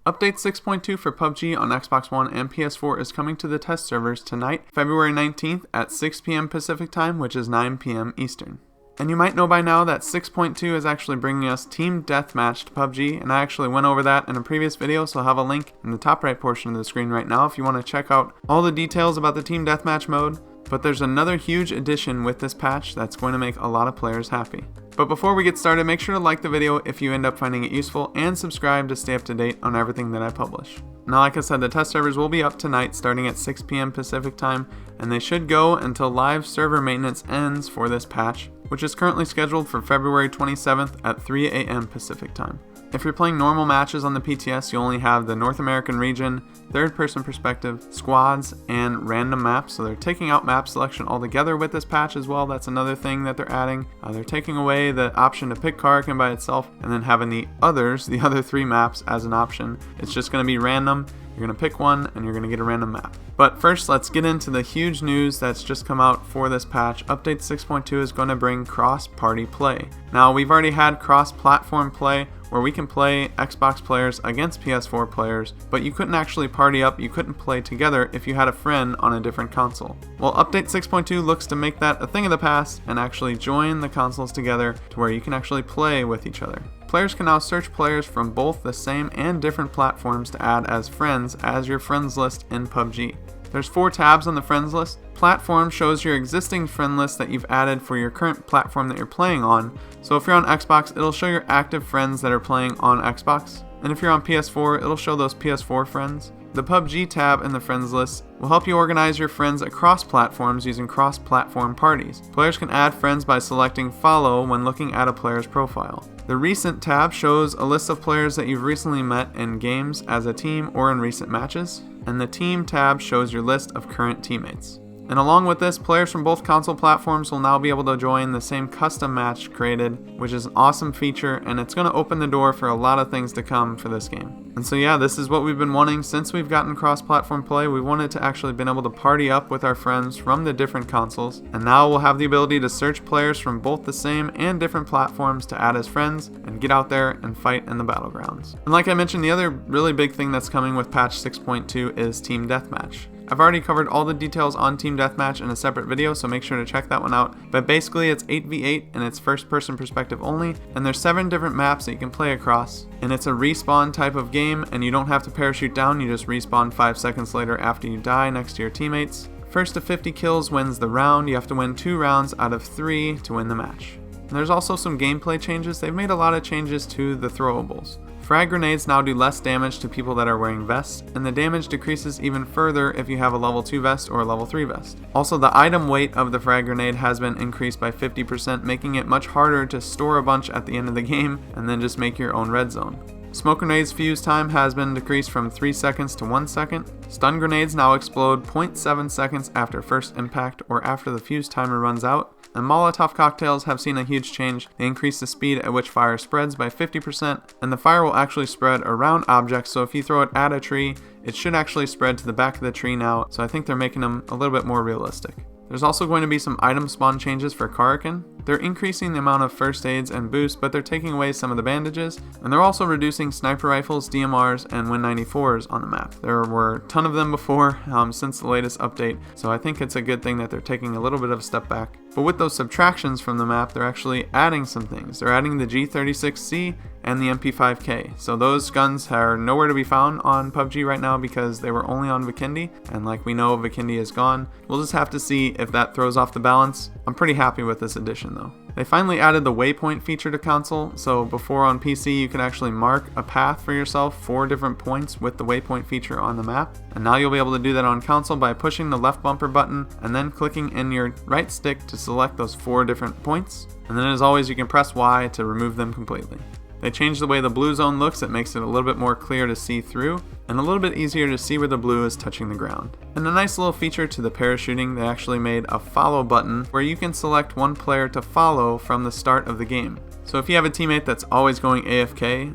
Update 6.2 for PUBG on Xbox One and PS4 is coming to the test servers tonight, February 19th at 6 p.m. Pacific Time, which is 9 p.m. Eastern. And you might know by now that 6.2 is actually bringing us Team Deathmatch to PUBG, and I actually went over that in a previous video, so I'll have a link in the top right portion of the screen right now if you want to check out all the details about the Team Deathmatch mode. But there's another huge addition with this patch that's going to make a lot of players happy. But before we get started, make sure to like the video if you end up finding it useful, and subscribe to stay up to date on everything that I publish. Now, like I said, the test servers will be up tonight starting at 6 p.m. Pacific Time, and they should go until live server maintenance ends for this patch, which is currently scheduled for February 27th at 3 a.m. Pacific Time. If you're playing normal matches on the PTS, you only have the North American region, third-person perspective, squads, and random maps. So they're taking out map selection altogether with this patch as well. That's another thing that they're adding. They're taking away the option to pick Karakin by itself, and then having the other 3 maps as an option. It's just going to be random. You're going to pick one, and you're going to get a random map. But first, let's get into the huge news that's just come out for this patch. Update 6.2 is going to bring cross-party play. Now, we've already had cross-platform play, where we can play Xbox players against PS4 players, but you couldn't actually party up, you couldn't play together if you had a friend on a different console. Well, Update 6.2 looks to make that a thing of the past and actually join the consoles together to where you can actually play with each other. Players can now search players from both the same and different platforms to add as friends as your friends list in PUBG. There's 4 tabs on the friends list. Platform shows your existing friend list that you've added for your current platform that you're playing on. So if you're on Xbox, it'll show your active friends that are playing on Xbox. And if you're on PS4, it'll show those PS4 friends. The PUBG tab in the friends list will help you organize your friends across platforms using cross-platform parties. Players can add friends by selecting follow when looking at a player's profile. The recent tab shows a list of players that you've recently met in games as a team or in recent matches. And the team tab shows your list of current teammates. And along with this, players from both console platforms will now be able to join the same custom match created, which is an awesome feature, and it's going to open the door for a lot of things to come for this game. And so yeah, this is what we've been wanting since we've gotten cross-platform play. We wanted to actually been able to party up with our friends from the different consoles, and now we'll have the ability to search players from both the same and different platforms to add as friends and get out there and fight in the battlegrounds. And like I mentioned, the other really big thing that's coming with patch 6.2 is Team Deathmatch. I've already covered all the details on Team Deathmatch in a separate video, so make sure to check that one out. But basically, it's 8v8 and it's first-person perspective only, and there's 7 different maps that you can play across. And it's a respawn type of game, and you don't have to parachute down, you just respawn 5 seconds later after you die next to your teammates. First to 50 kills wins the round. You have to win 2 rounds out of 3 to win the match. And there's also some gameplay changes. They've made a lot of changes to the throwables. Frag grenades now do less damage to people that are wearing vests, and the damage decreases even further if you have a level 2 vest or a level 3 vest. Also, the item weight of the frag grenade has been increased by 50%, making it much harder to store a bunch at the end of the game and then just make your own red zone. Smoke grenades fuse time has been decreased from 3 seconds to 1 second. Stun grenades now explode 0.7 seconds after first impact or after the fuse timer runs out. And Molotov cocktails have seen a huge change. They increase the speed at which fire spreads by 50%, and the fire will actually spread around objects, so if you throw it at a tree, it should actually spread to the back of the tree now, so I think they're making them a little bit more realistic. There's also going to be some item spawn changes for Karakin. They're increasing the amount of first aids and boosts, but they're taking away some of the bandages, and they're also reducing sniper rifles, DMRs, and Win94s on the map. There were a ton of them before since the latest update, so I think it's a good thing that they're taking a little bit of a step back. But with those subtractions from the map, they're actually adding some things. They're adding the G36C and the MP5K. So those guns are nowhere to be found on PUBG right now because they were only on Vikendi, and like we know, Vikendi is gone. We'll just have to see if that throws off the balance. I'm pretty happy with this addition though. They finally added the waypoint feature to console, so before on PC you could actually mark a path for yourself 4 different points with the waypoint feature on the map, and now you'll be able to do that on console by pushing the left bumper button and then clicking in your right stick to select those 4 different points, and then as always you can press Y to remove them completely. They changed the way the blue zone looks. It makes it a little bit more clear to see through and a little bit easier to see where the blue is touching the ground. And a nice little feature to the parachuting, they actually made a follow button where you can select one player to follow from the start of the game. So if you have a teammate that's always going AFK,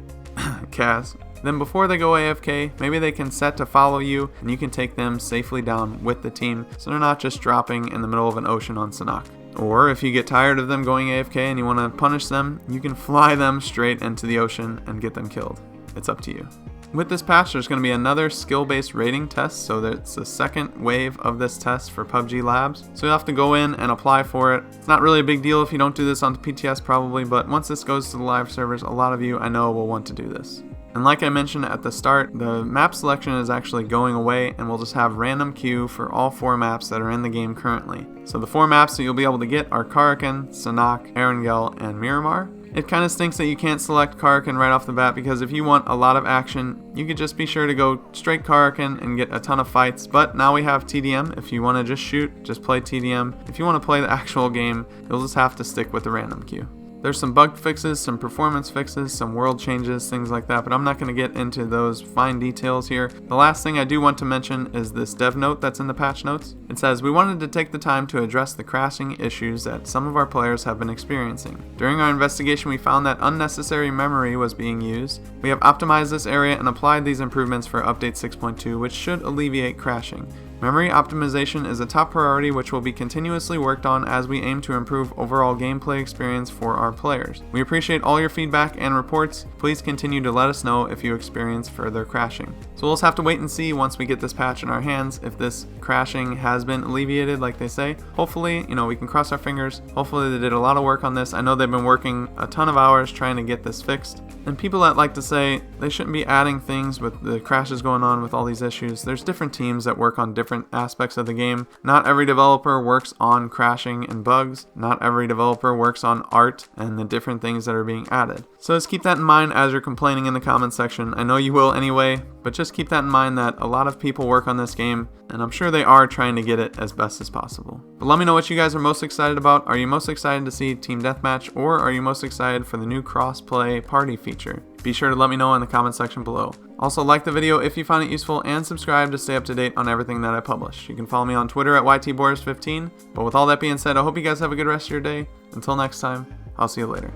Kaz, then before they go AFK, maybe they can set to follow you and you can take them safely down with the team so they're not just dropping in the middle of an ocean on Sanhok. Or if you get tired of them going AFK and you want to punish them, you can fly them straight into the ocean and get them killed. It's up to you. With this patch, there's going to be another skill-based rating test, so that's the second wave of this test for PUBG Labs. So you'll have to go in and apply for it. It's not really a big deal if you don't do this on PTS probably, but once this goes to the live servers, a lot of you I know will want to do this. And like I mentioned at the start, the map selection is actually going away, and we'll just have random queue for all 4 maps that are in the game currently. So the 4 maps that you'll be able to get are Karakin, Sanhok, Erangel, and Miramar. It kind of stinks that you can't select Karakin right off the bat, because if you want a lot of action, you could just be sure to go straight Karakin and get a ton of fights. But now we have TDM. If you want to just shoot, just play TDM. If you want to play the actual game, you'll just have to stick with the random queue. There's some bug fixes, some performance fixes, some world changes, things like that, but I'm not going to get into those fine details here. The last thing I do want to mention is this dev note that's in the patch notes. It says, "We wanted to take the time to address the crashing issues that some of our players have been experiencing. During our investigation, we found that unnecessary memory was being used. We have optimized this area and applied these improvements for update 6.2, which should alleviate crashing. Memory optimization is a top priority which will be continuously worked on as we aim to improve overall gameplay experience for our players. We appreciate all your feedback and reports. Please continue to let us know if you experience further crashing." So we'll just have to wait and see once we get this patch in our hands if this crashing has been alleviated like they say. Hopefully, we can cross our fingers. Hopefully they did a lot of work on this. I know they've been working a ton of hours trying to get this fixed. And people that like to say they shouldn't be adding things with the crashes going on with all these issues, there's different teams that work on different aspects of the game. Not every developer works on crashing and bugs. Not every developer works on art and the different things that are being added. So just keep that in mind as you're complaining in the comment section. I know you will anyway, but just keep that in mind that a lot of people work on this game, and I'm sure they are trying to get it as best as possible. But let me know what you guys are most excited about. Are you most excited to see Team Deathmatch, or are you most excited for the new cross-play party feature? Be sure to let me know in the comment section below. Also, like the video if you found it useful, and subscribe to stay up to date on everything that I publish. You can follow me on Twitter at YTBorders15. But with all that being said, I hope you guys have a good rest of your day. Until next time, I'll see you later.